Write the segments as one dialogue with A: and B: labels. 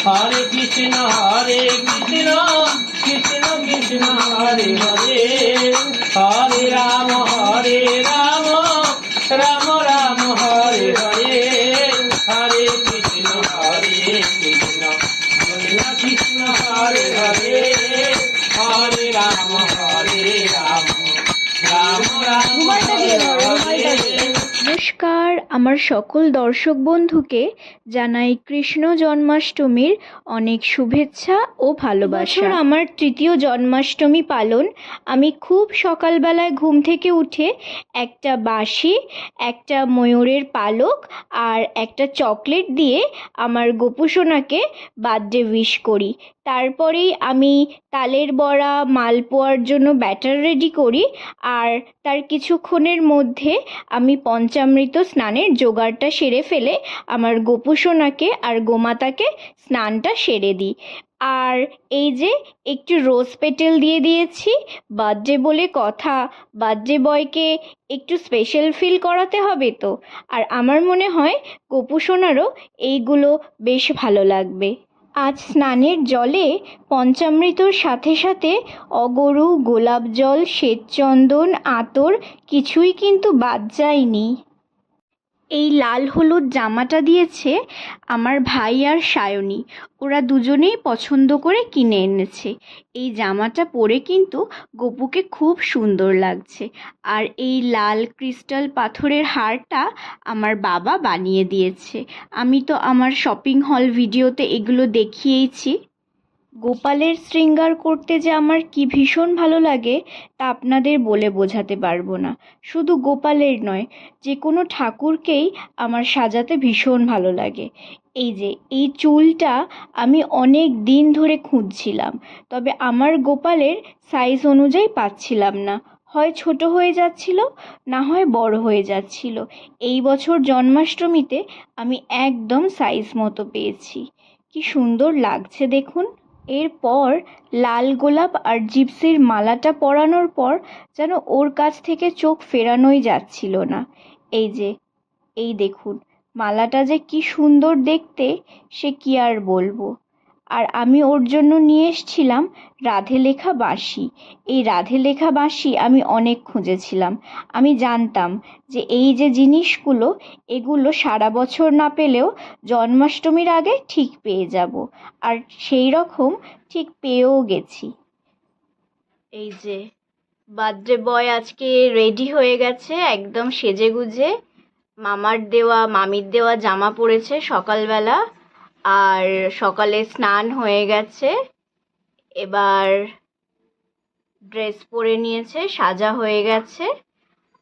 A: हरे कृष्ण कृष्ण कृष्ण हरे हरे, हरे राम राम राम हरे हरे, हरे कृष्ण कृष्ण कृष्ण हरे हरे, हरे राम राम राम हरे हरे।
B: নমস্কার, আমার সকল দর্শক বন্ধুকে জানাই কৃষ্ণ জন্মাষ্টমীর অনেক শুভেচ্ছা ও ভালোবাসা। আমার তৃতীয় জন্মাষ্টমী পালন। আমি খুব সকালবেলায় ঘুম থেকে উঠে একটা বাঁশি, একটা ময়ূরের পালক আর একটা চকলেট দিয়ে আমার গোপুসোনাকে বার্থডে উইশ করি। তারপরেই আমি তালের বড়া, মালপোয়ার জন্য ব্যাটার রেডি করি, আর তার কিছুক্ষণের মধ্যে আমি পঞ্চামৃত স্নানের জোগাড়টা সেরে ফেলে আমার গোপুসোনাকে আর গোমাতাকে স্নানটা সেরে দিই। আর এই যে একটু রোজ পেটেল দিয়ে দিয়েছি, বার্থডে বলে কথা, বার্থডে বয়কে একটু স্পেশাল ফিল করাতে হবে তো। আর আমার মনে হয় গোপুসোনারও এইগুলো বেশ ভালো লাগবে। আজ স্নানের জলে পঞ্চামৃতর সাথে সাথে অগরু, গোলাপ জল, শ্বেতচন্দন, আতর কিছুই কিন্তু বাদ যায়নি। এই লাল হলুদ জামাটা দিয়েছে আমার ভাই আর সায়নী, ওরা দুজনেই পছন্দ করে কিনে এনেছে। এই জামাটা পরে কিন্তু গপুকে খুব সুন্দর লাগছে। আর এই লাল ক্রিস্টাল পাথরের হারটা আমার বাবা বানিয়ে দিয়েছে। আমি তো আমার শপিং হল ভিডিওতে এগুলো দেখিয়েইছি। গোপালের শৃঙ্গার করতে যে আমার কি ভীষণ ভালো লাগে তা আপনাদের বলে বোঝাতে পারবো না। শুধু গোপালের নয়, যে কোনো ঠাকুরকেই আমার সাজাতে ভীষণ ভালো লাগে। এই যে এই চুলটা আমি অনেক দিন ধরে খুঁজছিলাম, তবে আমার গোপালের সাইজ অনুযায়ী পাচ্ছিলাম না। হয় ছোট হয়ে যাচ্ছিল, না হয় বড় হয়ে যাচ্ছিল। এই বছর জন্মাষ্টমীতে আমি একদম সাইজ মতো পেয়েছি। কি সুন্দর লাগছে দেখুন। এরপর লাল গোলাপ আর জিপসির মালাটা পরানোর পর যেন ওর কাছ থেকে চোখ ফেরানোই যাচ্ছিল না। এই দেখুন মালাটা যে কি সুন্দর দেখতে, সে কি আর বলবো। আর আমি ওর জন্য নিয়ে এসেছিলাম রাধে লেখা বাঁশি। এই রাধে লেখা বাঁশি আমি অনেক খুঁজেছিলাম। আমি জানতাম যে এই যে জিনিসগুলো, এগুলো সারা বছর না পেলেও জন্মাষ্টমীর আগে ঠিক পেয়ে যাব, আর সেই রকম ঠিক পেয়েও গেছি। এই যে বার্থডে বয় আজকে রেডি হয়ে গেছে, একদম সেজেগুজে মামির দেওয়া জামা পরেছে সকালবেলা, আর সকালে স্নান হয়ে গেছে। এবার ড্রেস পরে নিয়েছে, সাজা হয়ে গেছে।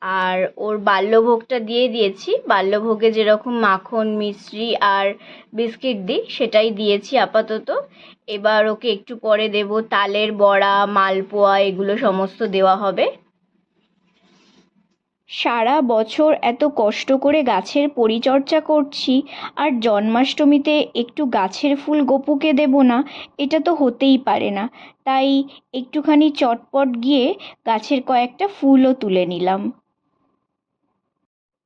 B: আর ওর বাল্যভোগটা দিয়ে দিয়েছি। বাল্যভোগে যেরকম মাখন, মিশ্রি আর বিস্কিট দিই সেটাই দিয়েছি আপাতত। এবার ওকে একটু পরে দেব তালের বড়া, মালপোয়া, এগুলো সমস্ত দেওয়া হবে। সারা বছর এত কষ্ট করে গাছের পরিচর্যা করছি, আর জন্মাষ্টমীতে একটু গাছের ফুল গপুকে দেব না, এটা তো হতেই পারে না। তাই একটুখানি চটপট গিয়ে গাছের কয়েকটা ফুলও তুলে নিলাম।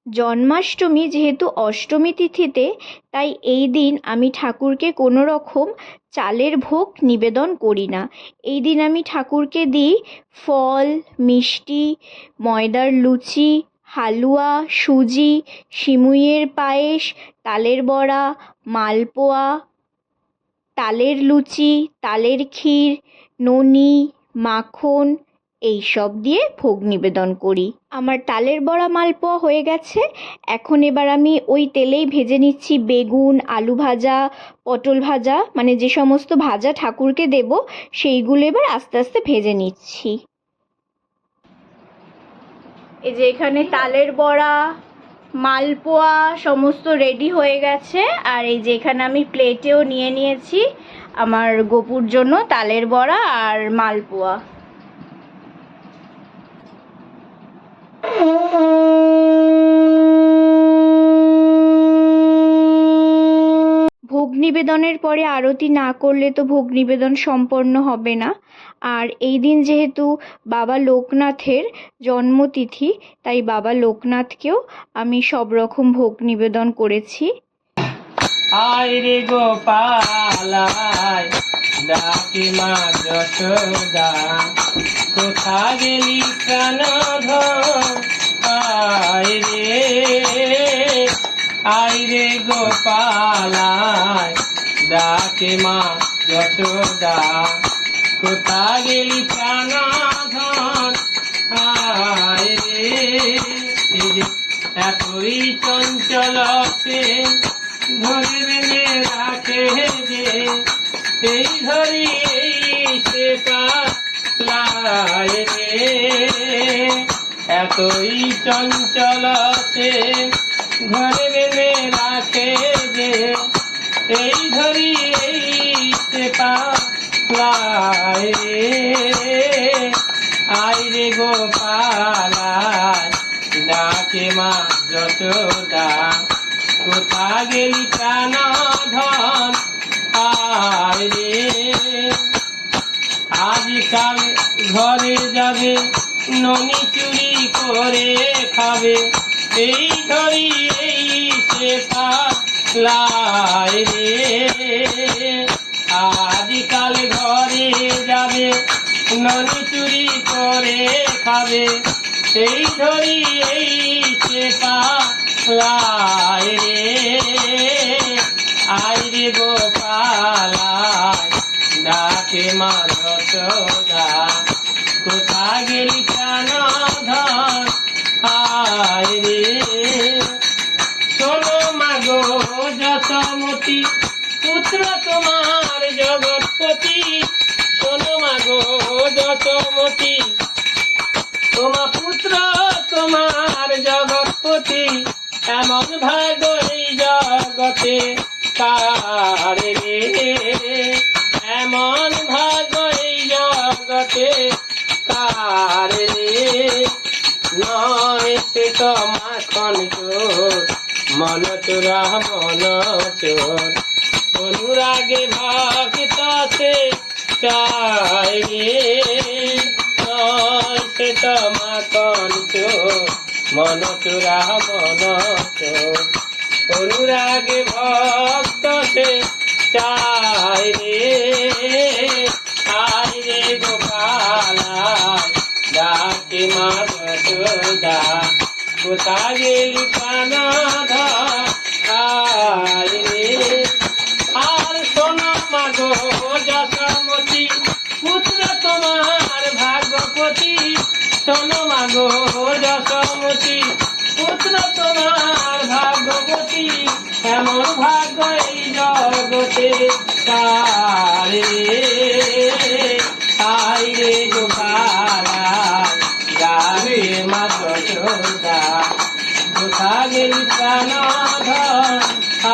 B: জন্মাষ্টমী যেহেতু অষ্টমী তিথিতে, তাই এই দিন আমি ঠাকুরকে কোনো রকম চালের ভোগ নিবেদন করি না। এই দিন আমি ঠাকুরকে দিই ফল, মিষ্টি, ময়দার লুচি, হালুয়া, সুজি, সিমুইয়ের পায়েস, তালের বড়া, মালপোয়া, তালের লুচি, তালের ক্ষীর, ননি, মাখন, এই সব দিয়ে ভোগ নিবেদন করি। আমার তালের বড়া, মালপোয়া হয়ে গেছে। এখন এবার আমি ওই তেলেই ভেজে নিচ্ছি বেগুন, আলু ভাজা, পটল ভাজা, মানে যে সমস্ত ভাজা ঠাকুরকে দেব সেইগুলো এবার আস্তে আস্তে ভেজে নিচ্ছি। এই যে এখানে তালের বড়া, মালপোয়া সমস্ত রেডি হয়ে গেছে। আর এই যে এখানে আমি প্লেটেও নিয়ে নিয়েছি আমার গপুর জন্য তালের বড়া আর মালপোয়া। ভোগ নিবেদনের পরে আরতি না করলে তো ভোগ নিবেদন সম্পন্ন হবে না। আর এই দিন যেহেতু বাবা লোকনাথের জন্মতিথি, তাই বাবা লোকনাথকেও আমি সব রকম ভোগ নিবেদন করেছি।
A: আয় রে গোপাল পালায় ডাকে মা যশোদা কোথা গেলি প্রাণধন আয় রে গোপালায় ডাকে মা যশোদা কোথা গেলি প্রাণধন আয় রে। এই যে এতই চঞ্চল সে ধরে বেঁধে রাখে যে এই ধরি এই সে পালায় রে। এতই চঞ্চল সে ঘরে বেঁধে রাখে যে এই ধরি এই সে পালায় রে। আয় রে গোপালায় ডাকে মা যশোদা কোথা গেলি প্রাণধন আয় রে। আজকাল ঘরে যাবে ননি চুরি করে খাবে এই ধরি এই সে পালায় রে। আজকাল ঘরে যাবে ননি চুরি করে খাবে এই ধরি এই সে পালায় রে। আয় রে গোপালায় ডাকে মা যশোদা কোথা গেলি প্রাণধন আয় রে। শোনো মাগো যশোমতি পুত্র তোমার জগৎপতি শোনো মাগো যশোমতি তোমার পুত্র তোমার জগৎপতি এমন ভাগ এই জগতে কার রে। এমন ভাগ এই জগতে কার রে। নয় সে তো মাখন চোর মন চোরা মন চোর অনুরাগে ভক্ত সে চায় রে। নয় সে তো মাখন চোর মন চোরা মন চোর অনুরাগে ভক্ত সে চায় রে। আয় রে গোপালায় ডাকে মা যশোদা কোথা গেলি প্রাণধন আয় রে। আর শোনো মাগো যশোমতি পুত্র তোমার ভাগ্যপতি শোনো মাগো যশোমতি পুত্র তোমার ভাগ্যবতী এমন ভাগ্য এই জগতে কার রে। আয় রে গোপালায় ডাকে মা যশোদা কোথা গেলি প্রাণধন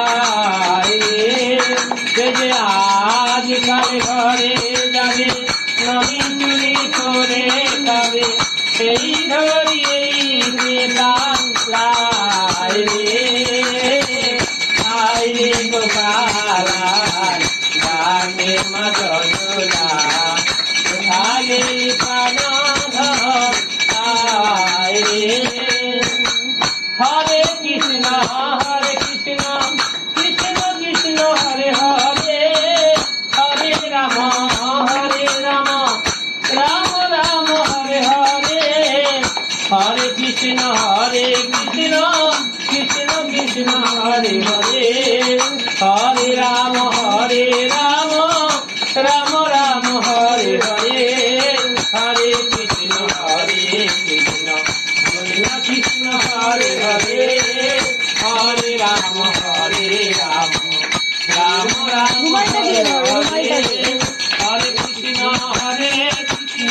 A: আয় রে। যে আজকাল ঘরে যাবে নবী চুরি করে খাবে সেই ধরি এই পালায় রে। আয় রে গোপালায় ডাকে মা যশোদা কোথা গেলি প্রাণধন আয় রে। হরে কৃষ্ণ কৃষ্ণ কৃষ্ণ হরে হরে হরে রাম রাম রাম হরে হরে। হরে কৃষ্ণ কৃষ্ণ কৃষ্ণ হরে হরে হরে রাম রাম রাম হরে হরে। হরে কৃষ্ণ কৃষ্ণ কৃষ্ণ হরে হরে হরে রাম রাম রাম রাম হরে হরে। হরে কৃষ্ণ কৃষ্ণ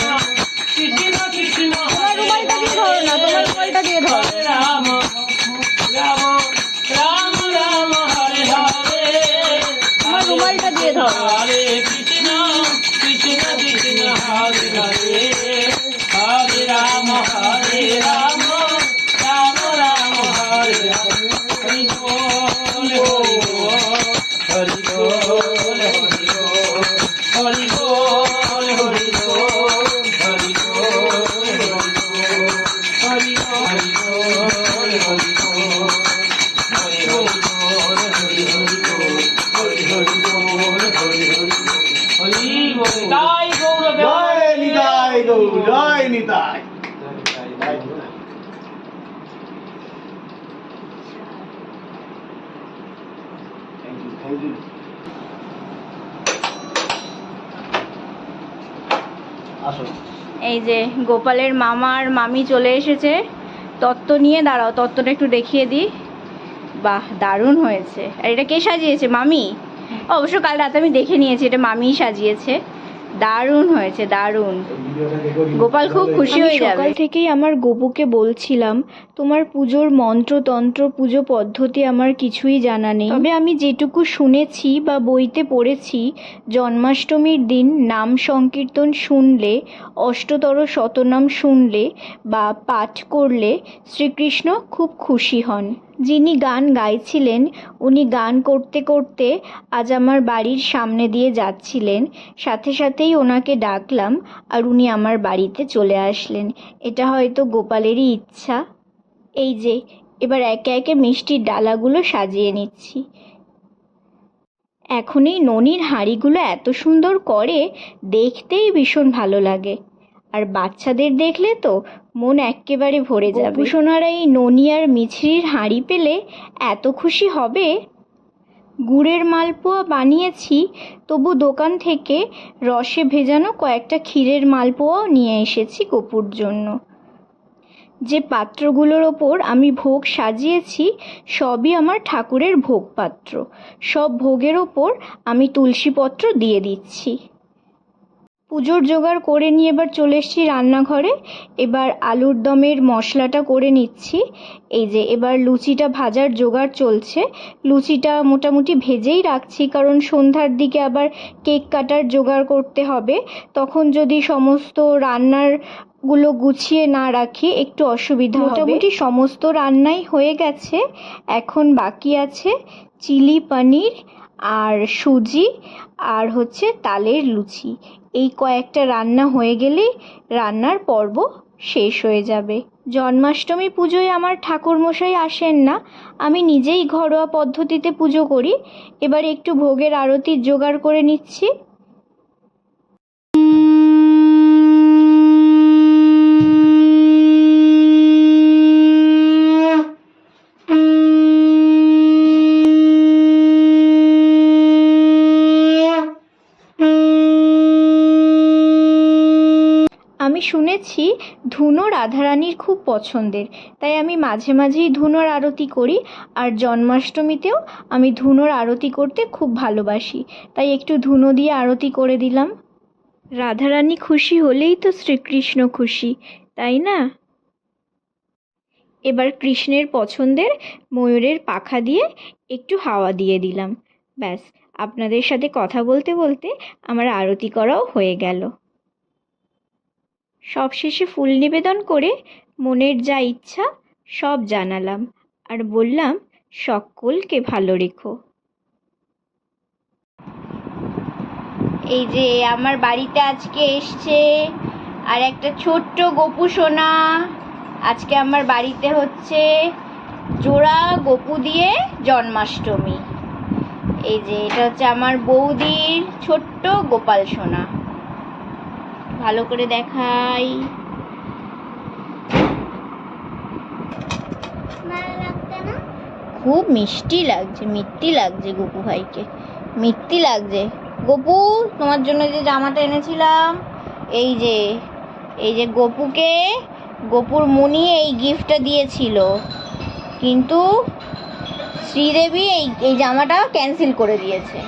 A: কৃষ্ণ কৃষ্ণ হরে হরে রাম রাম রাম রাম হরে হরে। হরে কৃষ্ণ কৃষ্ণ কৃষ্ণ হরে হরে হরে রাম রাম রাম রাম হরে হরে। হরি বল হরি বল হরি বল হরি বল হরি বল হরি বল হরি বল হরি বল হরি বল হরি বল হরি হরি বল হরি হরি বল হরি আসো।
B: এই যে গোপালের মামা আর মামি চলে এসেছে তত্ত্ব নিয়ে। দাঁড়াও, তত্ত্বটা একটু দেখিয়ে দিই। বাহ, দারুণ হয়েছে। আর এটা কে সাজিয়েছে? মামি। অবশ্য কাল রাতে আমি দেখে নিয়েছি, এটা মামিই সাজিয়েছে। দারুণ হয়েছে, দারুণ। গোপাল খুব খুশি হয়ে যাবে। সকাল থেকেই আমার গোপুকে বলছিলাম তোমার পুজোর মন্ত্রতন্ত্র, পুজো পদ্ধতি আমার কিছুই জানা নেই, তবে আমি যেটুকু শুনেছি বা বইতে পড়েছি, জন্মাষ্টমীর দিন নাম সংকীর্তন শুনলে, অষ্টতর শতনাম শুনলে বা পাঠ করলে শ্রীকৃষ্ণ খুব খুশি হন। যিনি গান গাইছিলেন উনি গান করতে করতে আজ আমার বাড়ির সামনে দিয়ে যাচ্ছিলেন, সাথে সাথেই ওনাকে ডাকলাম আর উনি আমার বাড়িতে চলে আসলেন। এটা হয়তো গোপালেরই ইচ্ছা। এই যে এবার একে একে মিষ্টির ডালাগুলো সাজিয়ে নিচ্ছি। এখন এই ননির হাঁড়িগুলো এত সুন্দর করে, দেখতেই ভীষণ ভালো লাগে। আর বাচ্চাদের দেখলে তো মন এক্কেবারে ভরে যাবে। সোনারা এই ননি আর মিছরির হাঁড়ি পেলে এত খুশি হবে। গুড়ের মালপোয়া বানিয়েছি, তবু দোকান থেকে রসে ভেজানো কয়েকটা ক্ষীরের মালপোয়াও নিয়ে এসেছি গোপুর জন্য। যে পাত্রগুলোর ওপর আমি ভোগ সাজিয়েছি সবই আমার ঠাকুরের ভোগ পাত্র। সব ভোগের ওপর আমি তুলসীপত্র দিয়ে দিচ্ছি। পুজোর জোগাড় করে নিয়ে এবার চলে এসেছি রান্নাঘরে। এবার আলুর দমের মশলাটা করে নিচ্ছি। এই যে এবার লুচিটা ভাজার জোগাড় চলছে। লুচিটা মোটামুটি ভেজেই রাখছি, কারণ সন্ধ্যার দিকে আবার কেক কাটার জোগাড় করতে হবে। তখন যদি সমস্ত রান্নারগুলো গুছিয়ে না রাখি একটু অসুবিধা হবে। মোটামুটি সমস্ত রান্নাই হয়ে গেছে। এখন বাকি আছে চিলি পনির আর সুজি আর হচ্ছে তালের লুচি। এই কয়েকটা রান্না হয়ে গেলেই রান্নার পর্ব শেষ হয়ে যাবে। জন্মাষ্টমী পুজোয় আমার ঠাকুরমশাই আসেন না, আমি নিজেই ঘরোয়া পদ্ধতিতে পুজো করি। এবার একটু ভোগের আরতির জোগাড় করে নিচ্ছি। আমি শুনেছি ধুনো রাধারানীর খুব পছন্দের, তাই আমি মাঝে মাঝেই ধুনোর আরতি করি। আর জন্মাষ্টমীতেও আমি ধুনোর আরতি করতে খুব ভালোবাসি, তাই একটু ধুনো দিয়ে আরতি করে দিলাম। রাধারানী খুশি হলেই তো শ্রীকৃষ্ণ খুশি, তাই না? এবার কৃষ্ণের পছন্দের ময়ূরের পাখা দিয়ে একটু হাওয়া দিয়ে দিলাম। ব্যাস, আপনাদের সাথে কথা বলতে বলতে আমার আরতি করাও হয়ে গেল। সবশেষে ফুল নিবেদন করে মনের যা ইচ্ছা সব জানালাম আর বললাম সকলকে ভালো রেখো। এই যে আমার বাড়িতে আজকে এসছে আর একটা ছোট্ট গপু সোনা। আজকে আমার বাড়িতে হচ্ছে জোড়া গপু দিয়ে জন্মাষ্টমী। এই যে এটা হচ্ছে আমার বৌদির ছোট্ট গোপাল সোনা। ভালো করে দেখাই। খুব মিষ্টি লাগছে, মিষ্টি লাগছে গপু ভাইকে, মিষ্টি লাগছে। গপু, তোমার জন্য যে জামাটা এনেছিলাম, এই যে গপুকে গপুর মুনি এই গিফটটা দিয়েছিল, কিন্তু শ্রীদেবী এই জামাটা ক্যান্সেল করে দিয়েছে।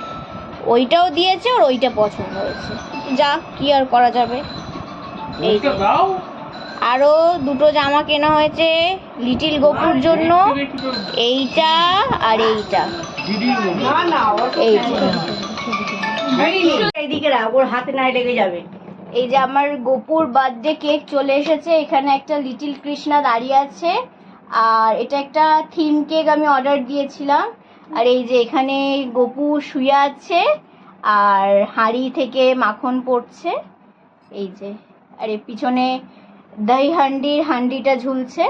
B: ওইটাও দিয়েছে, ওর ওইটা পছন্দ হয়েছে। যা, কি আর করা যাবে। এই যে আরো দুটো জামা কেনা হয়েছে লিটিল গপুর জন্য, এইটা আর এইটা। এই যে এইদিকে রাখ, ওর হাতে না লেগে যাবে। এই যে আমার গপুর বার্থডে কেক চলে এসেছে। এখানে একটা লিটিল কৃষ্ণা দাঁড়িয়ে আছে, আর এটা একটা থিম কেক আমি অর্ডার দিয়েছিলাম। আর এই যে এখানে গপু শুয়ে আছে আর হাঁড়ি থেকে মাখন পড়ছে। এই যে, আর এর পিছনে দই হান্ডিটা ঝুলছে,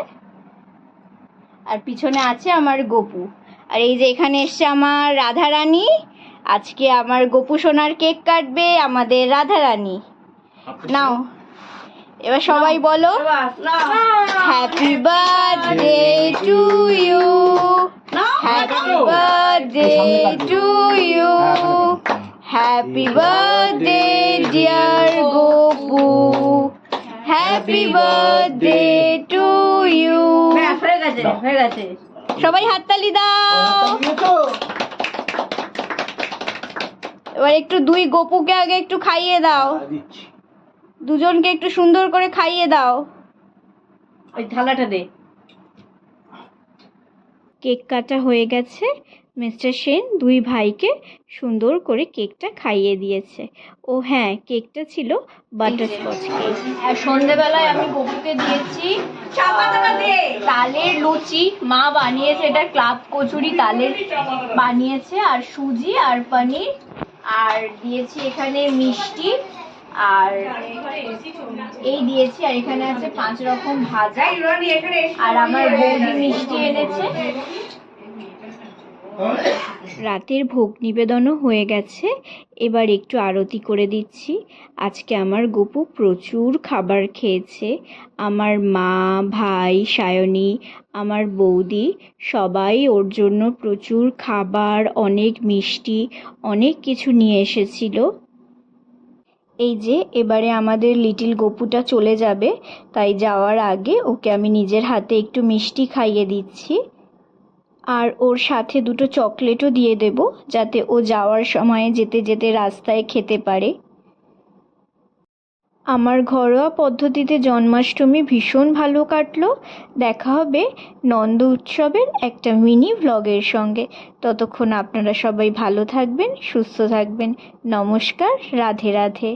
B: আর পিছনে আছে আমার গপু। আর এই যে এখানে এসছে আমার রাধারানী। আজকে আমার গপু সোনার কেক কাটবে আমাদের রাধারানী। নাও এবার সবাই বলো, happy birthday to you, happy birthday to you, happy birthday dear Gopu. Happy birthday to you.
A: হয়ে গেছে হয়ে গেছে।
B: সবাই হাততালি দাও। এবার একটু দুই গপুকে আগে একটু খাইয়ে দাও, দুজনকে একটু সুন্দর করে খাইয়ে দাও।
A: ওই থালাটা দে।
B: কেক কাটা হয়ে গেছে। মিস্টার সেন দুই ভাইকে সুন্দর করে কেকটা খাইয়ে দিয়েছে। ও হ্যাঁ, কেকটা ছিল বাটারস্কচ কেক। আর সন্ধেবেলায় আমি গপুকে দিয়েছি তালের লুচি। মা বানিয়েছে, এটা ক্লাব কচুরি তালের বানিয়েছে, আর সুজি আর পনির, আর দিয়েছি এখানে মিষ্টি, আর এই দিয়েছি, আর এখানে আছে 5 রকম ভাজা, আর আমার বৌদি মিষ্টি এনেছে। রাতের ভোগ নিবেদনও হয়ে গেছে। এবার একটু আরতি করে দিচ্ছি। আজকে আমার গপু প্রচুর খাবার খেয়েছে। আমার মা, ভাই, সায়নী, আমার বৌদি সবাই ওর জন্য প্রচুর খাবার, অনেক মিষ্টি, অনেক কিছু নিয়ে এসেছিল। এই যে এবারে আমাদের লিটিল গপুটা চলে যাবে, তাই যাওয়ার আগে ওকে আমি নিজের হাতে একটু মিষ্টি খাইয়ে দিচ্ছি, আর ওর সাথে 2টো চকলেটও দিয়ে দেব, যাতে ও যাওয়ার সময় যেতে যেতে রাস্তায় খেতে পারে। আমার ঘরোয়া পদ্ধতিতে জন্মাষ্টমী ভীষণ ভালো কাটলো। দেখা হবে নন্দ উৎসবের একটা মিনি ভ্লগের সঙ্গে। ততক্ষণ আপনারা সবাই ভালো থাকবেন, সুস্থ থাকবেন। নমস্কার, রাধে রাধে।